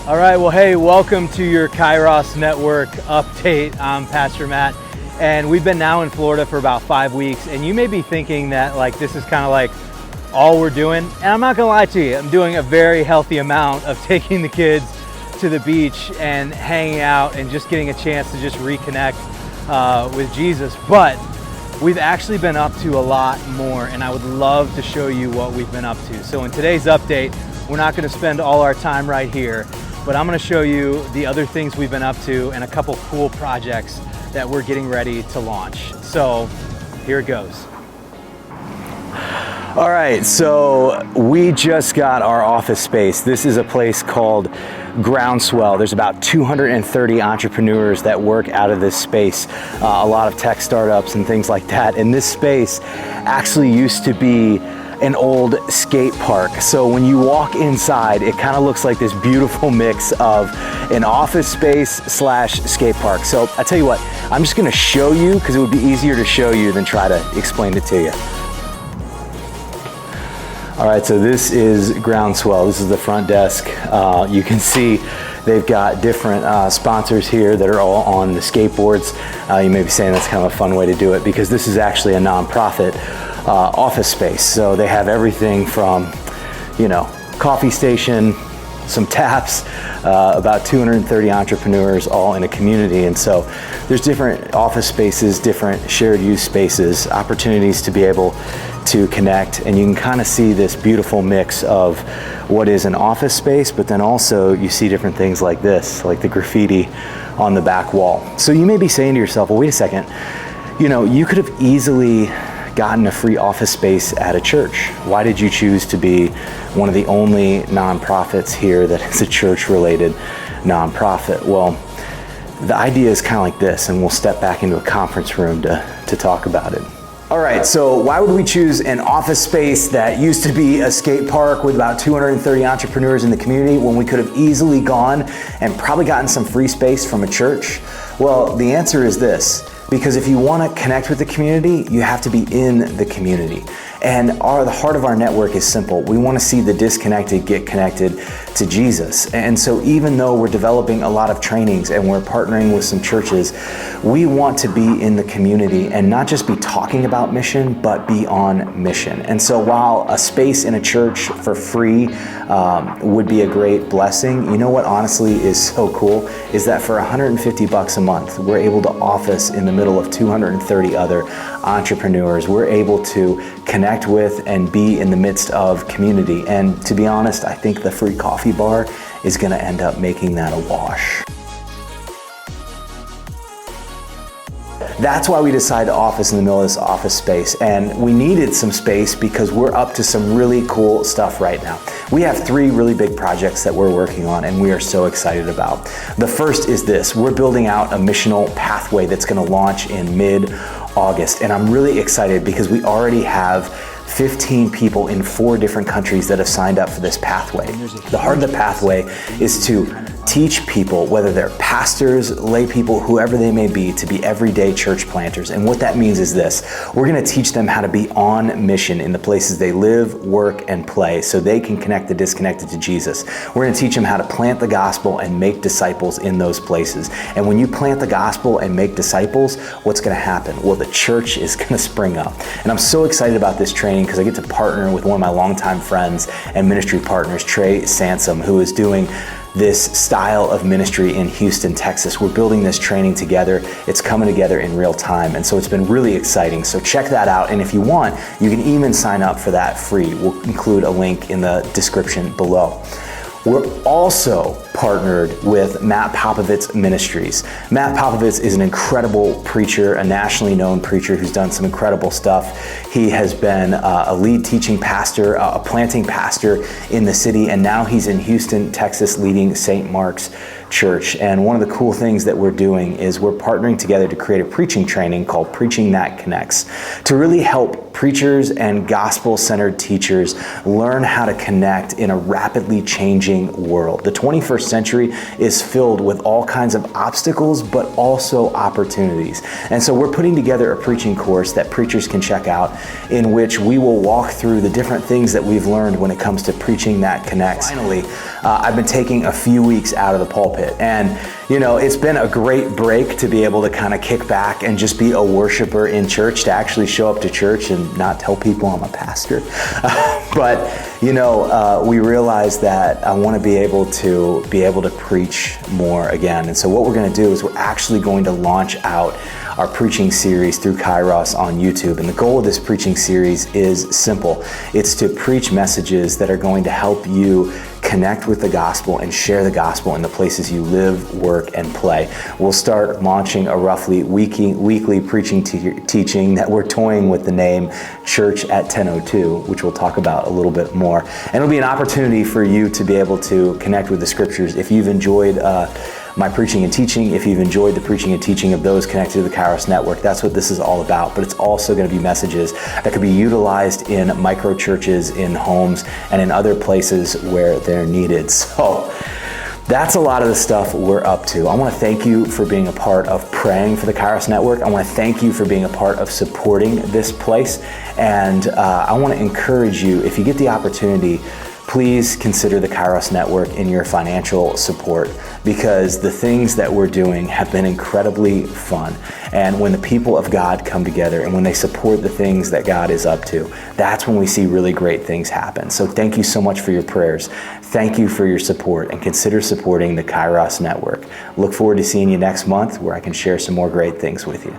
All right, well, hey, welcome to your Kairos Network update. I'm Pastor Matt, and we've been now in Florida for about 5 weeks, and you may be thinking that like this is kind of like all we're doing, and I'm not gonna lie to you, I'm doing a very healthy amount of taking the kids to the beach and hanging out and just getting a chance to just reconnect with Jesus. But we've actually been up to a lot more, and I would love to show you what we've been up to. So in today's update, we're not gonna spend all our time right here, but I'm gonna show you the other things we've been up to and a couple cool projects that we're getting ready to launch. So here it goes. All right, so we just got our office space. This is a place called Groundswell. There's about 230 entrepreneurs that work out of this space, a lot of tech startups and things like that. And this space actually used to be an old skate park. So when you walk inside, it kind of looks like this beautiful mix of an office space slash skate park. So I tell you what, I'm just gonna show you because it would be easier to show you than try to explain it to you. All right, so this is Groundswell. This is the front desk. You can see they've got different sponsors here that are all on the skateboards. You may be saying that's kind of a fun way to do it because this is actually a nonprofit office space. So they have everything from, you know, coffee station, some taps, about 230 entrepreneurs all in a community. And so there's different office spaces, different shared use spaces, opportunities to be able to connect. And you can kind of see this beautiful mix of what is an office space, but then also you see different things like this, like the graffiti on the back wall. So you may be saying to yourself, well, wait a second, you know, you could have easily gotten a free office space at a church. Why did you choose to be one of the only nonprofits here that is a church-related nonprofit? Well, the idea is kind of like this, and we'll step back into a conference room to talk about it. All right, so why would we choose an office space that used to be a skate park with about 230 entrepreneurs in the community when we could have easily gone and probably gotten some free space from a church? Well, the answer is this. Because if you want to connect with the community, you have to be in the community. And the heart of our network is simple. We want to see the disconnected get connected to Jesus. And so even though we're developing a lot of trainings and we're partnering with some churches, we want to be in the community and not just be talking about mission, but be on mission. And so while a space in a church for free would be a great blessing, you know what honestly is so cool is that for $150 a month, we're able to office in the middle of 230 other entrepreneurs. We're able to connect with and be in the midst of community. And to be honest, I think the free coffee bar is going to end up making that a wash. That's why we decided to office in the middle of this office space, and we needed some space because we're up to some really cool stuff right now. We have 3 really big projects that we're working on and we are so excited about. The first is this. We're building out a missional pathway that's going to launch in mid-August, and I'm really excited because we already have 15 people in 4 different countries that have signed up for this pathway. The heart of the pathway is to teach people, whether they're pastors, lay people, whoever they may be, to be everyday church planters. And what that means is this: we're going to teach them how to be on mission in the places they live, work, and play so they can connect the disconnected to Jesus. We're going to teach them how to plant the gospel and make disciples in those places. And when you plant the gospel and make disciples, what's going to happen? Well, the church is going to spring up. And I'm so excited about this training because I get to partner with one of my longtime friends and ministry partners, Trey Sansom, who is doing this style of ministry in Houston, Texas. We're building this training together. It's coming together in real time. And so it's been really exciting. So check that out. And if you want, you can even sign up for that free. We'll include a link in the description below. We're also partnered with Matt Popovic's ministries. Matt Popovic is an incredible preacher, a nationally known preacher who's done some incredible stuff. He has been a lead teaching pastor, a planting pastor in the city, and now he's in Houston, Texas, leading St. Mark's church. And one of the cool things that we're doing is we're partnering together to create a preaching training called Preaching That Connects, to really help preachers and gospel-centered teachers learn how to connect in a rapidly changing world. The 21st century is filled with all kinds of obstacles, but also opportunities. And so we're putting together a preaching course that preachers can check out, in which we will walk through the different things that we've learned when it comes to preaching that connects. Finally, I've been taking a few weeks out of the pulpit, and it's been a great break to be able to kind of kick back and just be a worshiper in church, to actually show up to church and not tell people I'm a pastor. But we realized that I want to be able to preach more again. And so what we're going to do is we're actually going to launch out our preaching series through Kairos on YouTube. And the goal of this preaching series is simple. It's to preach messages that are going to help you connect with the gospel and share the gospel in the places you live, work, and play. We'll start launching a roughly weekly preaching teaching that we're toying with the name Church at 10:02, which we'll talk about a little bit more. And it'll be an opportunity for you to be able to connect with the scriptures. If you've enjoyed my preaching and teaching, if you've enjoyed the preaching and teaching of those connected to the Kairos Network, that's what this is all about. But it's also going to be messages that could be utilized in micro churches, in homes, and in other places where they're needed. So that's a lot of the stuff we're up to. I want to thank you for being a part of praying for the Kairos Network. I want to thank you for being a part of supporting this place. And I want to encourage you, if you get the opportunity, please consider the Kairos Network in your financial support, because the things that we're doing have been incredibly fun. And when the people of God come together and when they support the things that God is up to, that's when we see really great things happen. So thank you so much for your prayers. Thank you for your support, and consider supporting the Kairos Network. Look forward to seeing you next month, where I can share some more great things with you.